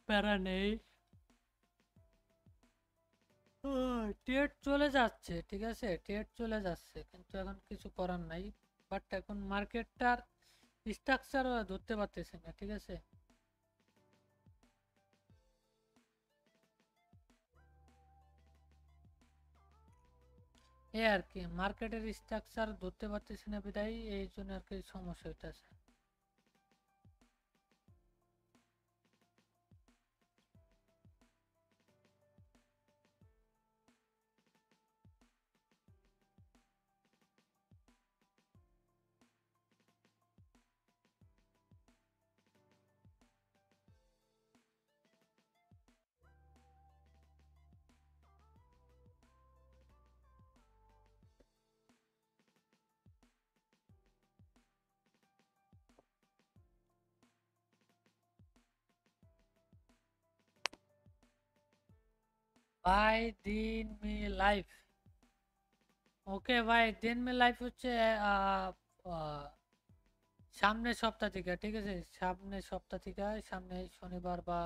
প্যারা নেই। টেট চলে যাচ্ছে, ঠিক আছে, টেট চলে যাচ্ছে, কিন্তু এখন কিছু করার নাই। বাট এখন মার্কেটটার স্ট্রাকচার ধরতে পারতেছে না, ঠিক আছে। এই আর কি, মার্কেটের স্ট্রাকচার ধরতে পারতেছি না বিদায়, এই জন্য আর কি সমস্যা হইতেছে। ভাই দিন মি লাইফ, ওকে ভাই, দিন মি লাইফ হচ্ছে আহ, আহ, সামনের সপ্তাহ থেকে, ঠিক আছে, সামনের সপ্তাহ থেকে, সামনে শনিবার বা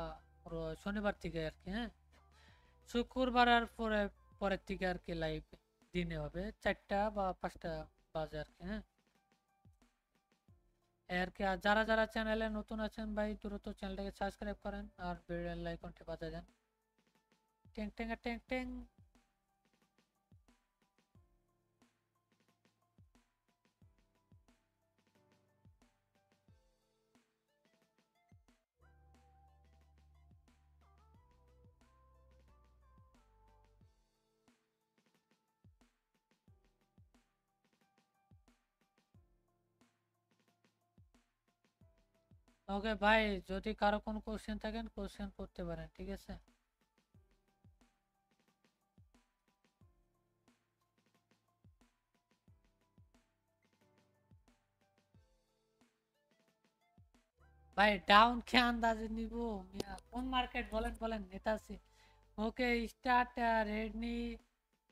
শনিবার থেকে আর কি, হ্যাঁ, শুক্রবার আর পরের থেকে আর কি লাইভ দিনে হবে 4টা বা 5টা বাজে আর কি, হ্যাঁ। এই আর কি, আর যারা যারা চ্যানেলে নতুন আছেন ভাই দ্রুত চ্যানেলটাকে সাবস্ক্রাইব করেন আর বেল আইকনটি বাজায় দেন। টেং টেং টেং টেং। ওকে ভাই, যদি কারো কোনো কোশ্চেন থাকেন কোশ্চেন করতে পারেন, ঠিক আছে। ভাই ডাউন কে আন্দাজে নিব মিয়া, কোন মার্কেট বলেন বলেন, নেতাছি। Okay start ready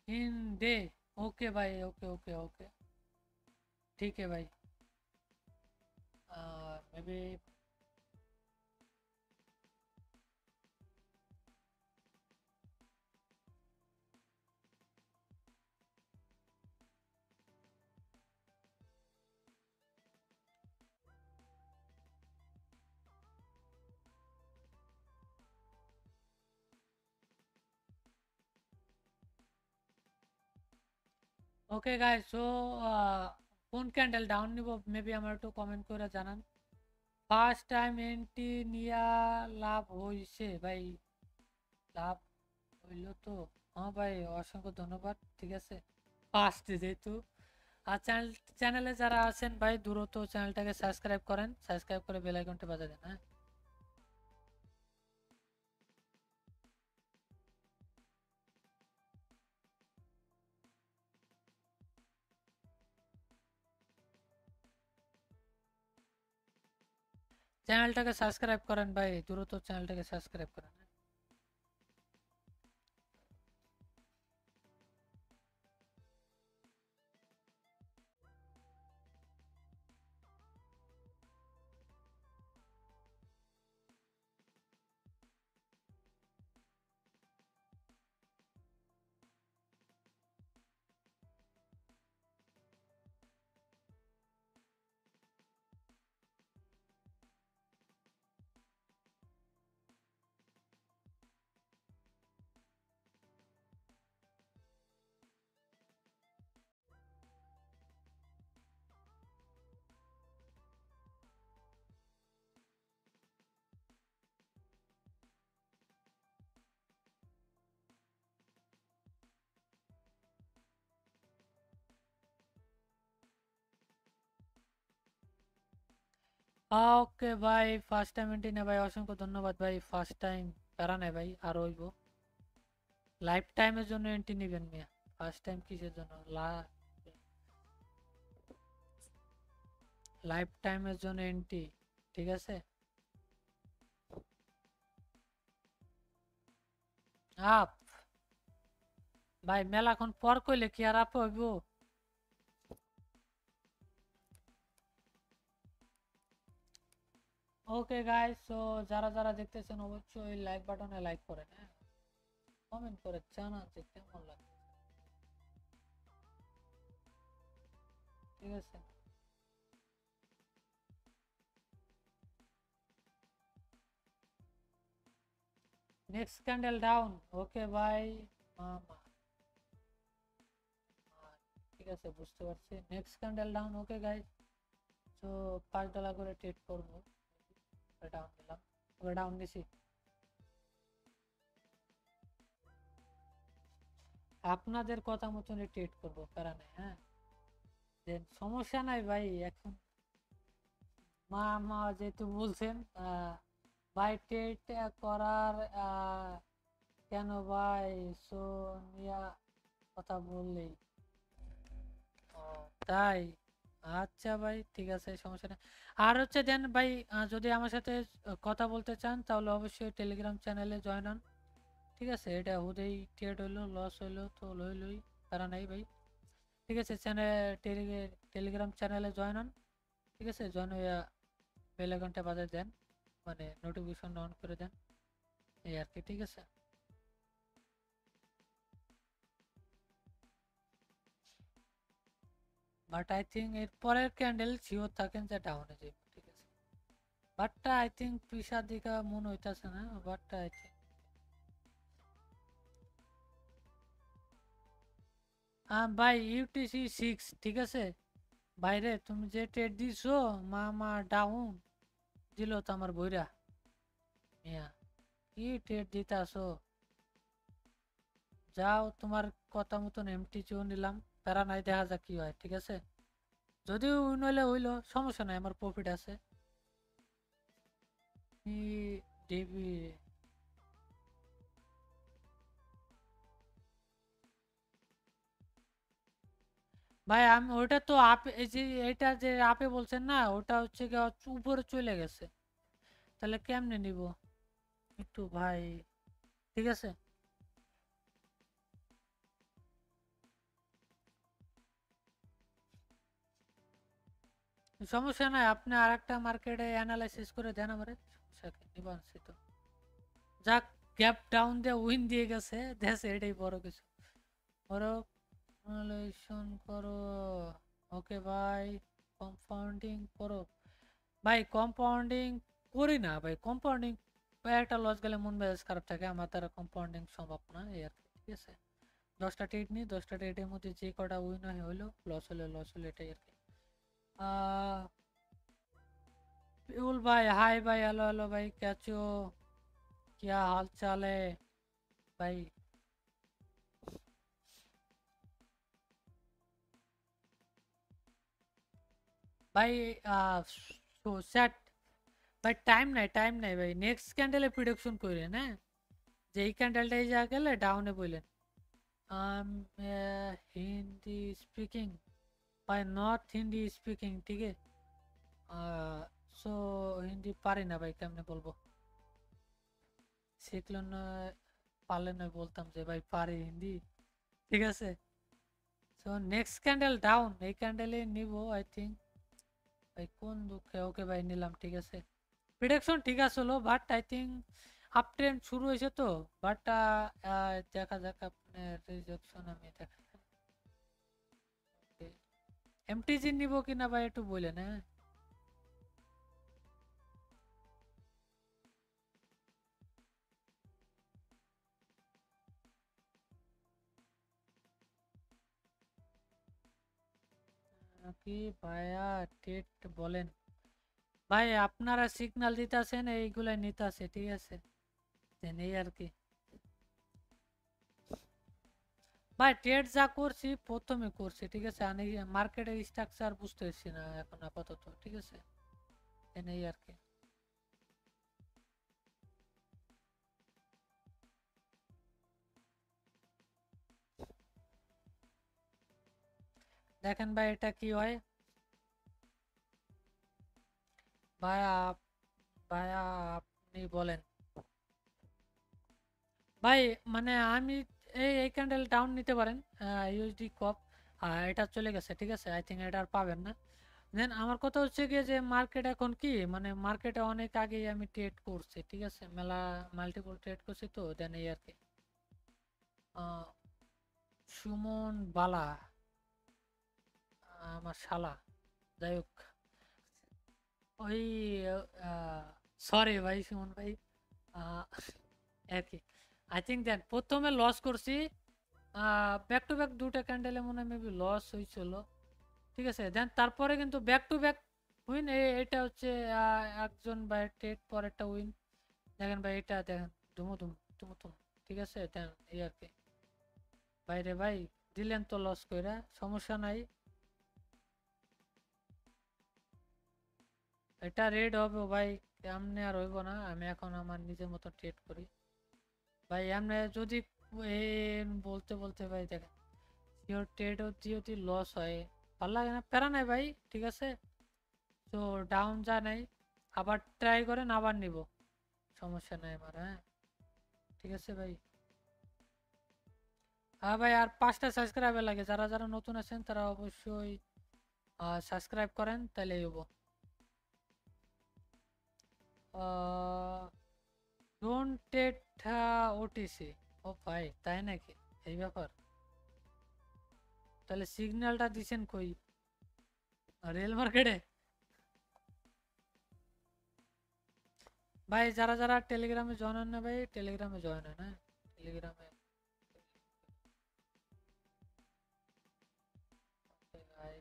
in day. Okay भाई, ओके ओके ओके, ठीक है भाई। Maybe. Okay guys, so কোন ক্যান্ডেল ডাউন নিব মেবি আমার একটু কমেন্ট করে জানান। ফার্স্ট টাইম এন্ট্রি নিয়া লাভ হইছে ভাই, লাভ হইল তো। হ্যাঁ ভাই, অসংখ্য ধন্যবাদ, ঠিক আছে। ফার্স্ট যেহেতু, আর চ্যানেলে যারা আছেন ভাই দ্রুত চ্যানেলটাকে সাবস্ক্রাইব করেন, সাবস্ক্রাইব করে বেল আইকনটা বাজিয়ে দেন, হ্যাঁ। চ্যানেলটাকে সাবস্ক্রাইব করেন ভাই, দ্রুত চ্যানেলটাকে সাবস্ক্রাইব করেন। ওকে ভাই, ফার্স্ট টাইম এন্ট্রি নে ভাই, অসংখ্য ধন্যবাদ ভাই, ফার্স্ট টাইম প্যারা নেই ভাই, আর হইব। লাইফ টাইমের জন্য এন্ট্রি নেবেন মিয়া, ফার্স্ট টাইম কিসের জন্য, লাইফ টাইমের জন্য এন্ট্রি, ঠিক আছে। আপ ভাই, মেলাক্ষণ পর কইলে কি আর আপ হইব। ওকে গাইস, সো যারা যারা দেখতেছেন অবশ্যই লাইক বাটনে লাইক করেন, হ্যাঁ, কমেন্ট করে জানান যে কেমন লাগে, ঠিক আছে। নেক্সট ক্যান্ডেল ডাউন, ওকে ভাই মামা, ঠিক আছে বুঝতে পারছি। Next candle down, okay guys, তো $5 করে ট্রেড করবো। ডাউন দিলাম, ওকে ডাউন দিছি। আপনাদের কথা মতনই ট্রেড করবো, প্যারা নেই, হ্যাঁ, সমস্যা নাই ভাই। এখন মা যেহেতু বলছেন ভাই ট্রেড করার, কেন ভাই সোনিয়া কথা বললেই, ও তাই, আচ্ছা ভাই ঠিক আছে, সমস্যা নেই। আর হচ্ছে দেন ভাই, যদি আমার সাথে কথা বলতে চান তাহলে অবশ্যই টেলিগ্রাম চ্যানেলে জয়েন হন, ঠিক আছে। এটা হুদেই ট্রেড হইলো, লস হইলো তো লই তারা নাই ভাই, ঠিক আছে। টেলিগ্রাম চ্যানেলে জয়েন হন, ঠিক আছে। জয়েন হয়ে বেল আইকনটা বাজায় দেন, মানে নোটিফিকেশন অন করে দেন, এই আর কি, ঠিক আছে। বাট আই থিঙ্ক এর পরের ক্যান্ডেল শিওর থাকেন যে ডাউনে যাবে, ঠিক আছে। বাটটা আই থিঙ্ক পিসার দিকে মনে হইতাছে না, বাটটা আই থিঙ্ক বাই UTC 6, ঠিক আছে। বাইরে তুমি যে ট্রেড দিছো, মামা ডাউন দিল তো আমার বইরা, মিয়া কি ট্রেড দিতে আসো, যাও তোমার কথা মতন MTCও নিলাম, প্যারা নাই, দেখা যাক কি হয়, ঠিক আছে। যদিও উইন হইলে হইলো, সমস্যা নাই, আমার প্রফিট আছে। ডিবি ভাই, আমি ওটা তো আপে, এই যে এটা যে আপে বলছেন না, ওটা হচ্ছে গিয়ে উপরে চলে গেছে, তাহলে কেমনে নিব একটু ভাই, ঠিক আছে। সমস্যা নাই, আপনি আর একটা মার্কেটে অ্যানালাইসিস করে দেন আমারে, সমস্যা কি, নিবানছি তো। যাক, গ্যাপ ডাউন দিয়ে উইন দিয়ে গেছে, দেশে এটাই বড় কিছু। বড় অ্যানালাইসিস করো, ওকে ভাই, কম্পাউন্ডিং করো ভাই। কম্পাউন্ডিং করি না ভাই, কম্পাউন্ডিং একটা লস গেলে মন মেজাজ খারাপ থাকে, আমার দ্বারা কম্পাউন্ডিং সম্ভব না, এই আর কি, ঠিক আছে। 10টা ট্রেড নিই, 10টা ট্রেডের মধ্যে যে কটা উইন হয় হইলো, লস হলে এটাই আর কি। আহ पियुल भाई, हाय भाई, हेलो हेलो भाई, कैसे हो, क्या हाल चाल है भाई। ভাই সেট ভাই, টাইম নাই ভাই, নেক্সট ক্যান্ডেলে প্রিডিকশন করেন, হ্যাঁ, যে এই ক্যান্ডেলটা এই যা গেলে ডাউনে বললেন। আম হিন্দি স্পিকিং ভাই, নর্থ হিন্দি স্পিকিং, ঠিক আছে। সো হিন্দি পারি না ভাই, কেমনে বলবো, শিখলো না, পারলে না বলতাম যে ভাই পারি হিন্দি, ঠিক আছে। সো নেক্সট ক্যান্ডেল ডাউন, এই ক্যান্ডেলে নিব আই থিঙ্ক ভাই, কোন দুঃখে, ওকে ভাই নিলাম, ঠিক আছে। প্রিডিকশন ঠিক আছে হলো, but I think up trend শুরু হয়েছে তো, বাট দেখা যাক আপনার রিজেকশন, আমি দেখা MTG নিব কিনা ভাই একটু বলেন, হ্যাঁ। কি ভাইয়া টেট বলেন, ভাই আপনারা সিগন্যাল দিতেছেন, এইগুলাই নিতেছে, ঠিক আছে, এই আর কি। ভাই ট্রেড যা করছি প্রথমে করছি, ঠিক আছে, আমি মার্কেটের স্ট্রাকচার বুঝতে পারছি না এখন আপাতত, ঠিক আছে, এই আর কি। দেখেন ভাই এটা কি হয়, ভাইয়া ভাইয়া আপনি বলেন ভাই, মানে আমি এই ক্যান্ডেল ডাউন নিতে পারেন, USD কপ, এটা চলে গেছে, ঠিক আছে, আই থিঙ্ক এটা আর পাবেন না। দেন আমার কথা হচ্ছে গিয়ে যে মার্কেট এখন কি মানে মার্কেটে অনেক আগেই আমি ট্রেড করছি, ঠিক আছে, মেলা মাল্টিপল ট্রেড করছি, তো দেন এই আর কি। আহ, সুমন বালা, আমার শালা, যাই হোক, ওই সরি ভাই সুমন ভাই, আহ, আর কি আই থিঙ্ক দেন প্রথমে লস করছি, ব্যাক টু ব্যাক দুটা ক্যান্ডেলে মনে হয় মেবি লস হয়েছিল, ঠিক আছে, দেন তারপরে কিন্তু ব্যাক টু ব্যাক উইন। এটা হচ্ছে একজন ভাই ট্রেড পরেরটা উইন, দেখেন ভাই এটা দেখেন, ধুমো ধুম ধুমো ধুম, ঠিক আছে, দেন এই আর কি। বাইরে ভাই দিলেন তো লস কইরা, সমস্যা নাই, এটা রেড হবে ভাই, এমনি আর হইব না, আমি এখন আমার নিজের মতো ট্রেড করি ভাই। এমনি যদি এ বলতে বলতে ভাই দেখেন সিওর ট্রেড যদি লস হয় ভালো লাগে না, প্যারা নাই ভাই, ঠিক আছে, তো ডাউন যা নাই আবার ট্রাই করেন, আবার নিব, সমস্যা নাই আমার, হ্যাঁ ঠিক আছে ভাই। হ্যাঁ ভাই, আর 5টা সাবস্ক্রাইবার লাগে, যারা যারা নতুন আছেন তারা অবশ্যই সাবস্ক্রাইব করেন, তাহলে হবো। ডোন্ট টেট ওটিসি, ও ভাই তাই নাকি, এই ব্যাপার, তাহলে সিগন্যালটা দিছেন কই, রেল মার্কেটে? ভাই যারা যারা টেলিগ্রামে জয়েন হন না ভাই, টেলিগ্রামে জয়েন হয় না, টেলিগ্রামে ভাই,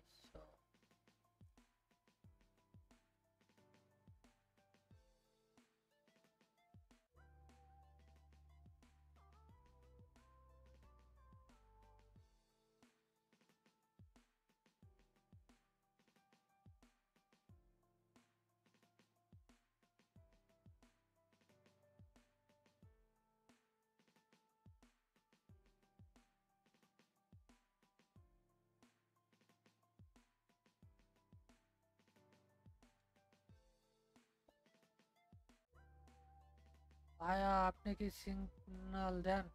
ভাইয়া আপনি কি সিগন্যাল দেন?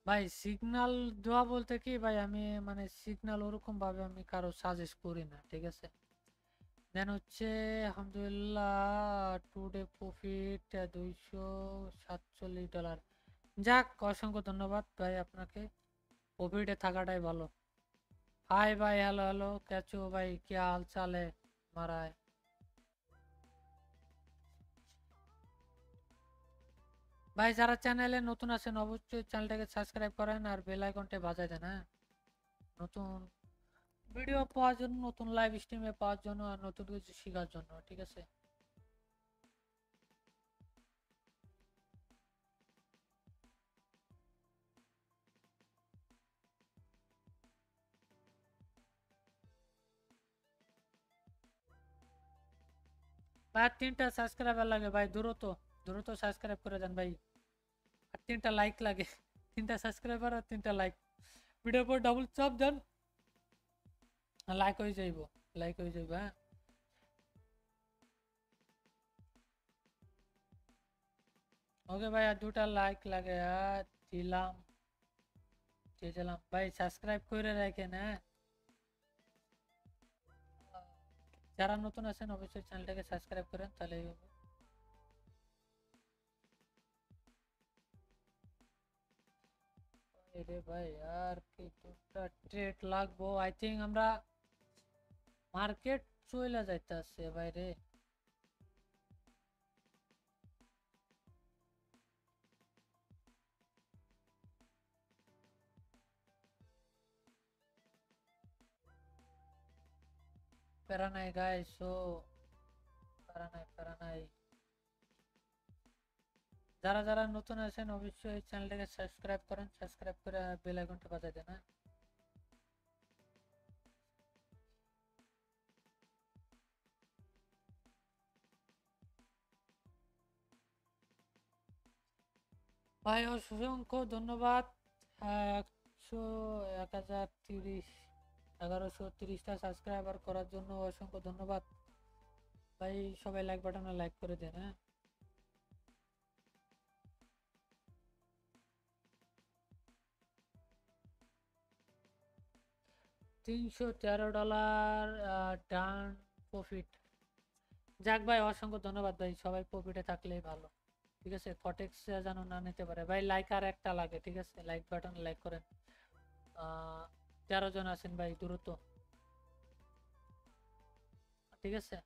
ভাই সিগন্যাল দেওয়া বলতে কি ভাই, আমি মানে সিগন্যাল ওরকম ভাবে আমি কারো সাজেস্ট করি না, ঠিক আছে, দেন হচ্ছে আলহামদুলিল্লাহ টুডে প্রফিট $247, যাক অসংখ্য ধন্যবাদ ভাই আপনাকে, প্রফিটে থাকাটাই ভালো। हाय भाई, हेलो हेलो, कैसे हो भाई, क्या हाल चाल है हमारा है। ভাই যারা চ্যানেলে নতুন আছেন অবশ্যই চ্যানেলটাকে সাবস্ক্রাইব করেন আর বেল আইকনটা বাজায় দেন, হ্যাঁ, নতুন ভিডিও পাওয়ার জন্য, নতুন লাইভ স্ট্রিমে পাওয়ার জন্য, আর নতুন কিছু শেখার জন্য, ঠিক আছে। ভাই 3টা সাবস্ক্রাইবার লাগে ভাই, দ্রুত দ্রুত সাবস্ক্রাইব করে দেন ভাই, আর 3টা লাইক লাগে, 3টা সাবস্ক্রাইবার আর 3টা লাইক, ভিডিওর পর ডাবল চাপ দেন, লাইক হয়ে যাইব, লাইক হয়ে যাইব, হ্যাঁ। ওকে ভাই, আর 2টা লাইক লাগে, আর দিলাম, দিয়ে দিলাম ভাই, সাবস্ক্রাইব করে রাখেন, হ্যাঁ। যারা নতুন আছেন অবশ্যই চ্যানেলটাকে সাবস্ক্রাইব করেন, তাহলেই হবে। রে ভাই আর কি 2টা ট্রেড লাগবো, আই থিঙ্ক আমরা মার্কেট চলে যাইতেছে বাইরে, প্যারা নাই গাইস, সো প্যারা নাই, প্যারা নাই, যারা যারা নতুন আছেন অবশ্যই চ্যানেলটাকে সাবস্ক্রাইব করেন, সাবস্ক্রাইব করে বেল আইকনটা বাজায় দেন, হ্যাঁ। ভাই অসংখ্য ধন্যবাদ, 1030 1130টা সাবস্ক্রাইবার করার জন্য অসংখ্য ধন্যবাদ ভাই, সবাই লাইক বাটনে লাইক করে দেন, হ্যাঁ। $313 ডান প্রফিট। যাক ভাই, অসংখ্য ধন্যবাদ ভাই, সবাই প্রফিটে থাকলেই ভালো। ঠিক আছে, ফটেক্স যেন না নিতে পারে ভাই। লাইক আর একটা লাগে, ঠিক আছে, লাইক বাটন লাইক করেন। 13 জন আছেন ভাই, দ্রুত, ঠিক আছে।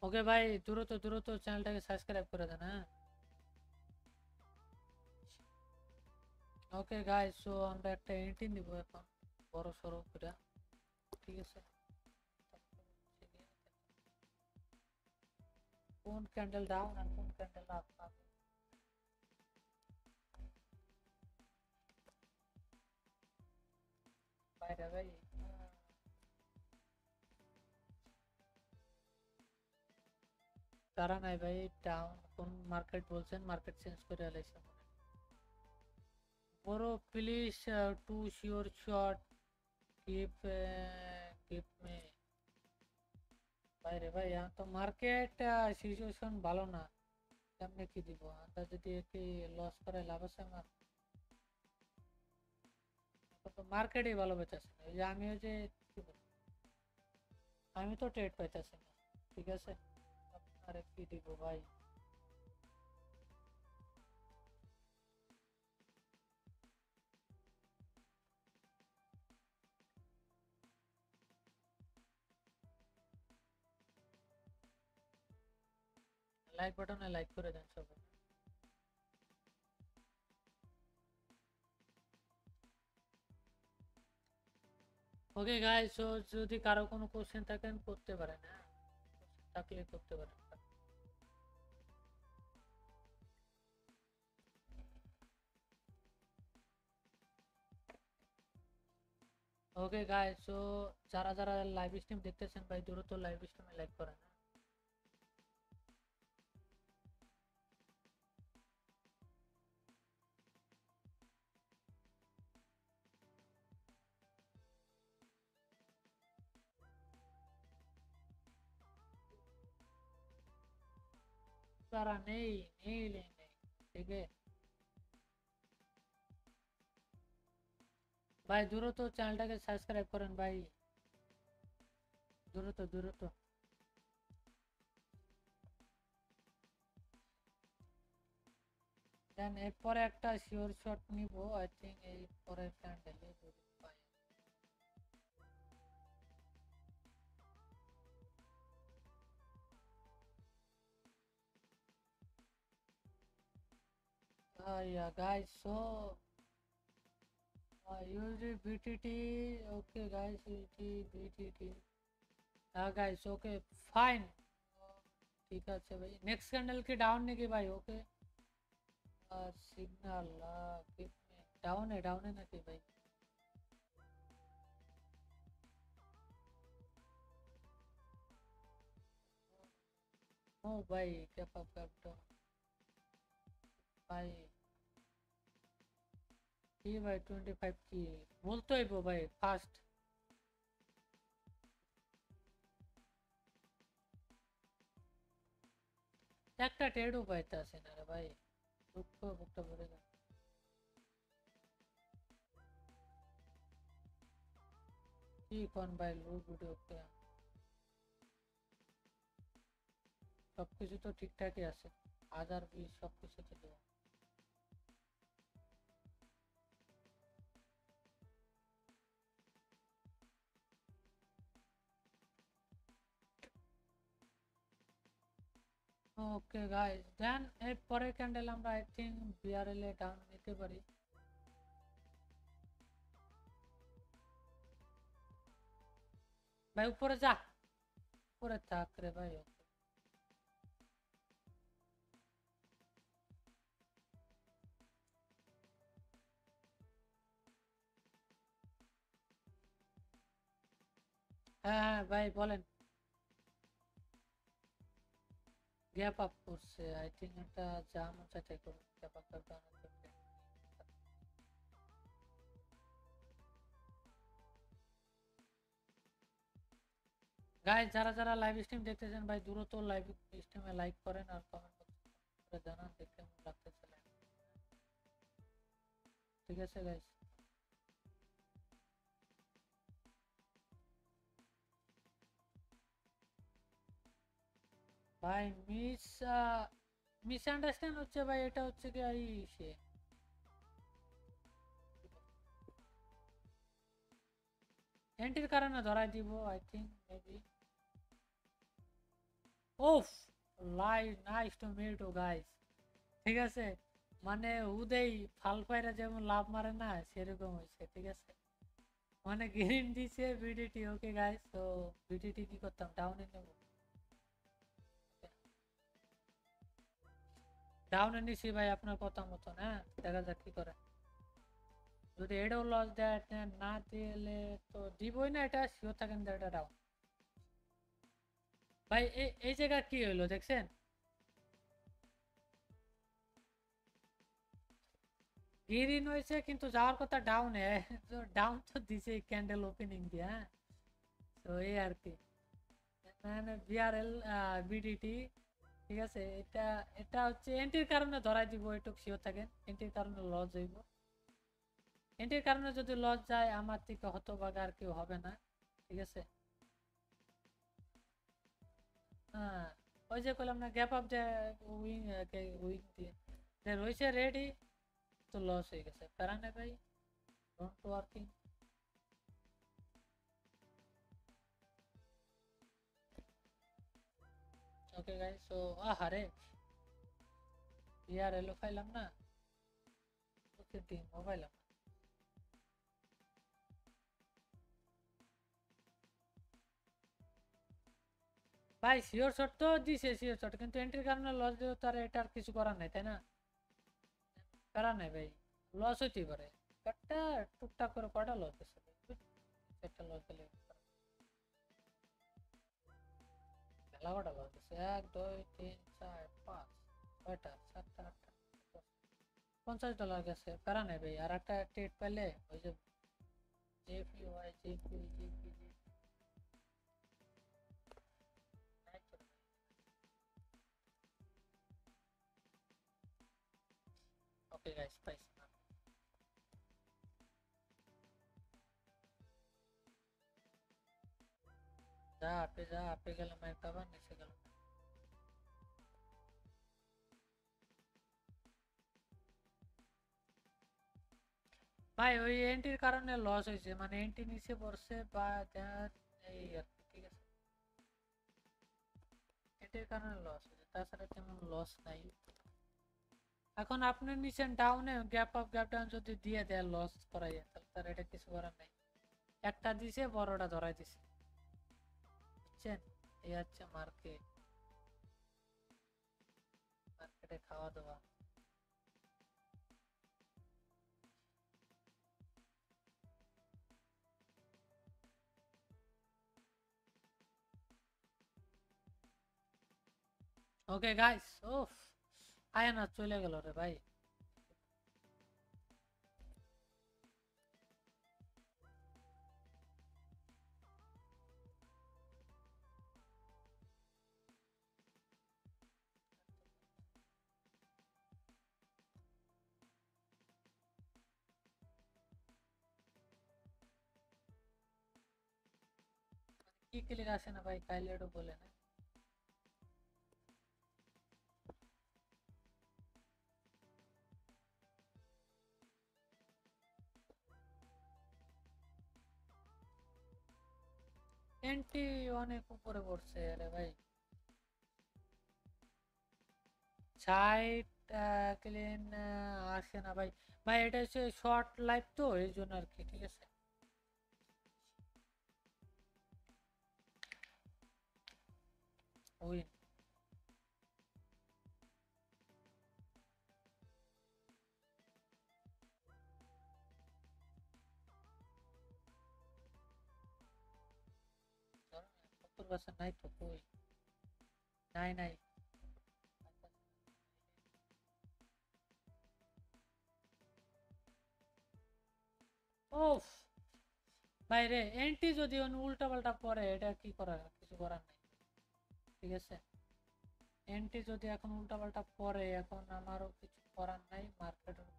ওকে ভাই, দ্রুত দ্রুত চ্যানেলটাকে সাবস্ক্রাইব করে দেন, হ্যাঁ। ওকে গাইস, সো আমরা একটা এন্ট্রি নিব এখন, বড় সড়ো করে, ঠিক আছে। কোন ক্যান্ডেল ডাউন আর কোন ক্যান্ডেল আপ? বাইরে ভাই, তারা নাই ভাই, ডাউন কোন মার্কেট বলছেন? মার্কেট চেঞ্জ করে আলাইছে বড়। Please to sure shot keep keep may. বাইরে ভাই, এখন তো মার্কেট সিচুয়েশন ভালো না, কেমনে কি দিব? আমরা যদি একে লস করে লাভ আছে আমার? তো মার্কেটই ভালো পেতেছে না, এই যে আমিও যে কি বলবো, আমি তো ট্রেড পাইতেছি না, ঠিক আছে। আরে কি দিব ভাই? লাইক বাটনে লাইক করে দেন সবাই। ওকে গাইস, সো যদি কারো কোনো কোশ্চেন থাকেন করতে পারেন, হ্যাঁ, থাকলে করতে পারেন। ওকে গাইস, সো যারা যারা লাইভ স্ট্রিম দেখতেছেন ভাই, দ্রুত লাইভ স্ট্রিমে লাইক করেন, হ্যাঁ? তারা নেই, নেই নেই নেই, ঠিক আছে ভাই, দ্রুত চ্যানেলটাকে সাবস্ক্রাইব করেন ভাই, দ্রুত দ্রুত। দেন এরপরে একটা শিওর শট নিব, আই থিঙ্ক এই পরের ক্যান্ডেলে যদি পাই। Yeah guys, so use BTT. Okay guys, use BTT. Guys, okay fine, ঠিক আছে ভাই। নেক্সট ক্যান্ডেল কি ডাউন নাকি ভাই? ওকে, সিগন্যাল ডাউনে ডাউনে নাকি ভাই? ও ভাই, ক্যাপ আপ ক্যাপ ডাউন ভাই। কি ভাই 25 কি বলতে হইব ভাই ফার্স্ট? একটা ট্রেডও পাইতেছে না রে ভাই, দুঃখ বুকটা ভরে যায়। কি কোন ভাই, লো ভিডিও সবকিছু তো ঠিকঠাকই আছে, 1020 সবকিছু তো দেবো। ওকে গাইস, দেন এর পরের ক্যান্ডেল আমরা I think BRL A down নিতে পারি। ভাই উপরে যা, উপরে থাক রে ভাই। হ্যাঁ হ্যাঁ ভাই বলেন। গ্যাপ আপ করছে, আই থিঙ্ক এটা জাম চাচাই করুন গ্যাপ আপ করতে। গাইস যারা যারা লাইভ স্ট্রিম দেখতেছেন ভাই দ্রুত লাইভ স্ট্রিমে লাইক করেন আর কমেন্ট করে জানান যে কেমন লাগতেছে live। ঠিক আছে গাইস। ভাই মিসআন্ডারস্ট্যান্ড হচ্ছে ভাই, এটা হচ্ছে কি এই সে এন্ট্রির কারণে ধরাই দিব আই থিঙ্ক মেবি। ওফ লাই nice to meet you guys. ঠিক আছে, মানে উদেই ফাল পায়রা যেমন লাভ মারে না সেরকম হয়েছে। ঠিক আছে, মানে গ্রিন দিছে বিডিটি। ওকে গাইস, তো বিডিটি কি করতাম ডাউনে নেব, ডাউনে নিছি ভাই আপনার কথা মতন। হ্যাঁ দেখা যাক কি করে, যদি এটাও লস দেয় না দিলে তো দিবই না, এটা শিওর থাকেন যে এটা ডাউন। ভাই এই জায়গা কি হইলো দেখছেন, গ্রিন হয়েছে কিন্তু যাওয়ার কথা ডাউনে, তো ডাউন তো দিছে ক্যান্ডেল ওপেনিং দিয়ে। হ্যাঁ তো এই আর কি, মানে বিআরএল বিডিটি। ঠিক আছে, এটা এটা হচ্ছে এন্ট্রির কারণে ধরাই দিব, এটুক শিওর থাকেন। এন্ট্রির কারণে লস হইব, এন্ট্রির কারণে যদি লস যায় আমার থেকে হতভাগা আর কেউ হবে না। ঠিক আছে, হ্যাঁ ওই যে করলাম না গ্যাপ আপ যে উইং উইং দিয়ে যে রয়েছে রেডি, তো লস হয়ে গেছে। প্যারা নেই ভাই, don't working. Okay guys, so আহারে ইয়ার এলো পাইলাম না, ওকে টিম মোবাইল। ভাই শিওর শট তো দিছে, শিওর শট, কিন্তু এন্ট্রির কারণে লস দিলে তো আর এটা আর কিছু করার নাই তাই না। প্যারা নাই ভাই, লস হইতেই পারে। একটা টুকটাক করে কটা লস দিচ্ছে, একটা লস দিলে মেলা কটা লস দিচ্ছে, 1 2 3 4 5 6টা 7টা 8টা 50 ডলার গেছে। প্যারা নাই ভাই, আর একটা ট্রেড পাইলে ওই যে JP Y JP JP JP. Okay guys পাইছি না। যা আপে গেলে মাইর খাবার, নিচে গেল। ভাই ওই এন্ট্রির কারণে লস হয়েছে, মানে এন্ট্রি নিচে পড়ছে বা এই আর কি। ঠিক আছে, এন্ট্রির কারণে লস হয়েছে, তাছাড়া তেমন লস নাই। এখন আপনি নিচেন ডাউনে গ্যাপ আপ গ্যাপ ডাউন যদি দিয়ে দেয় লস করাই, তাহলে তার এটা কিছু করার নাই। একটা দিছে বড়টা ধরাই দিছে, বুঝছেন। এই হচ্ছে মার্কেট, মার্কেটে খাওয়া দাওয়া। ওকে গাইস, ওফ আয়ানা চলে গেল রে ভাই। কি ক্লিক আসে না ভাই, কাইলেটও বলে না। এন্ট্রি অনেক উপরে পড়ছে আরে ভাই, 60 ক্লিন আসে না ভাই। ভাই এটা হচ্ছে শর্ট লাইফ তো এই জন্য আর কি। ঠিক আছে, উইন। ধরো 70% নাই তো কই, নাই নাই। ওফ ভাই রে এন্টি যদি উল্টা পাল্টা পরে এটা কি করার, কিছু করার নাই। ঠিক আছে, এন্টি যদি এখন উল্টা পাল্টা পরে এখন আমারও কিছু করার নাই, মার্কেটের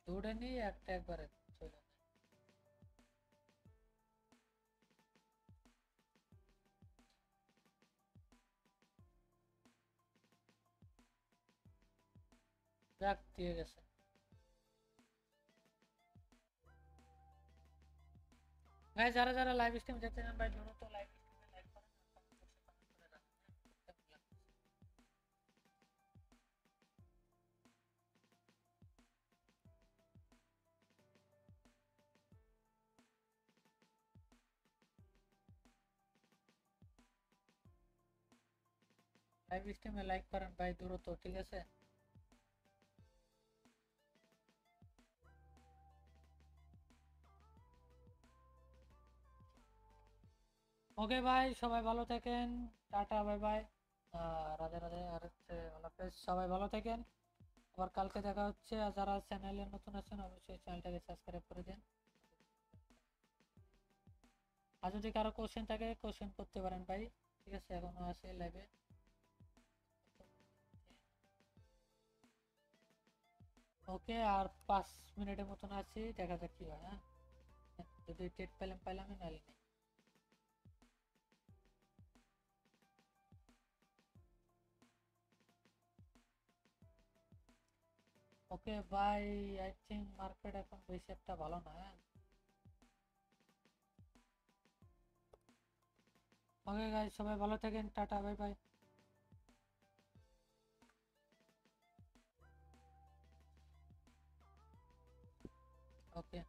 দৌড়ে নিয়ে একটা একবারে চলে যায়। যাক দিয়ে গেছে। ভাই যারা যারা লাইভ স্ট্রিম দেখতে চান ভাই দ্রুত লাইভ স্ট্রিমে লাইক করেন আর কমেন্ট বক্সে কমেন্ট করে রাখেন, হ্যাঁ? কেমন লাগছে? লাইভ স্ট্রিমে লাইক করেন ভাই দ্রুত, ঠিক আছে? ওকে ভাই, সবাই ভালো থাকেন, ta-ta bye bye, Radhe Radhe, আর হচ্ছে আল্লাহ হাফেজ, সবাই ভালো থাকেন। আবার কালকে দেখা হচ্ছে, আর যারা চ্যানেলে নতুন আছেন অবশ্যই চ্যানেলটাকে সাবস্ক্রাইব করে দেন। আর যদি কারো কোশ্চেন থাকে কোশ্চেন করতে পারেন ভাই, ঠিক আছে? এখনো আছে লাইভে। ওকে, আর 5 মিনিটের মতন আছি, দেখা যাক কি হয়, হ্যাঁ? যদি টেট পেলাম পাইলাম, নাহলে নেই। ওকে ভাই, আই থিঙ্ক মার্কেট এখন বেশি একটা ভালো না, হ্যাঁ? ওকে গাইস, সবাই ভালো থাকেন, টাটা বাই বাই। ওকে,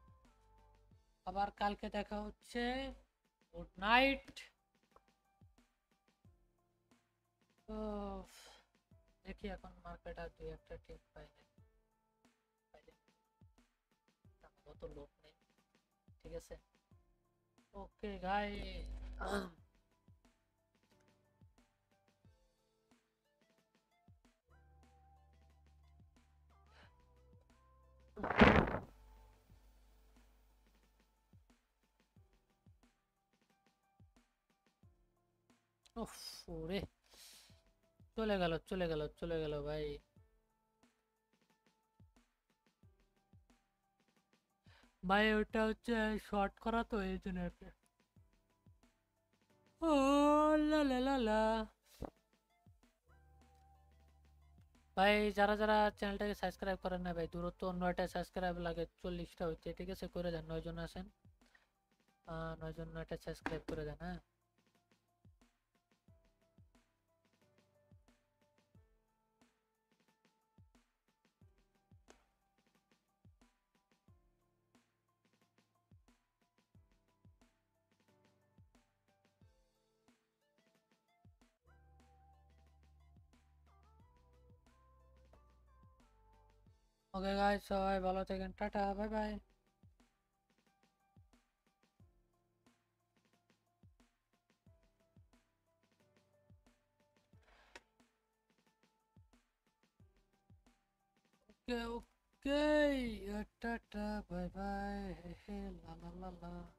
আবার কালকে দেখা হচ্ছে, গুড নাইট। তো দেখি এখন মার্কেট আর দুই একটা টিপ পাই নাকি, পাইলে অত লোক নেই, ঠিক আছে? ওকে গাই, উফ, ওরে চলে গেল চলে গেল চলে গেল ভাই। ভাই ওটা হচ্ছে শর্ট করা তো এই জন্য আর কি। ও লা লা লা লা। ভাই যারা যারা চ্যানেলটাকে সাবস্ক্রাইব করেন না ভাই দূরত্ব, 9টা সাবস্ক্রাইব লাগে, 40টা হচ্ছে, ঠিক আছে? করে দেন, 9 জন আছেন, 9 জন 9টা সাবস্ক্রাইব করে দেন, হ্যাঁ? ওকে গাইস, সবাই ভালো থাকেন, ta-ta bye by. Okay okay, tata bye by, হে হে লা লা লা লা।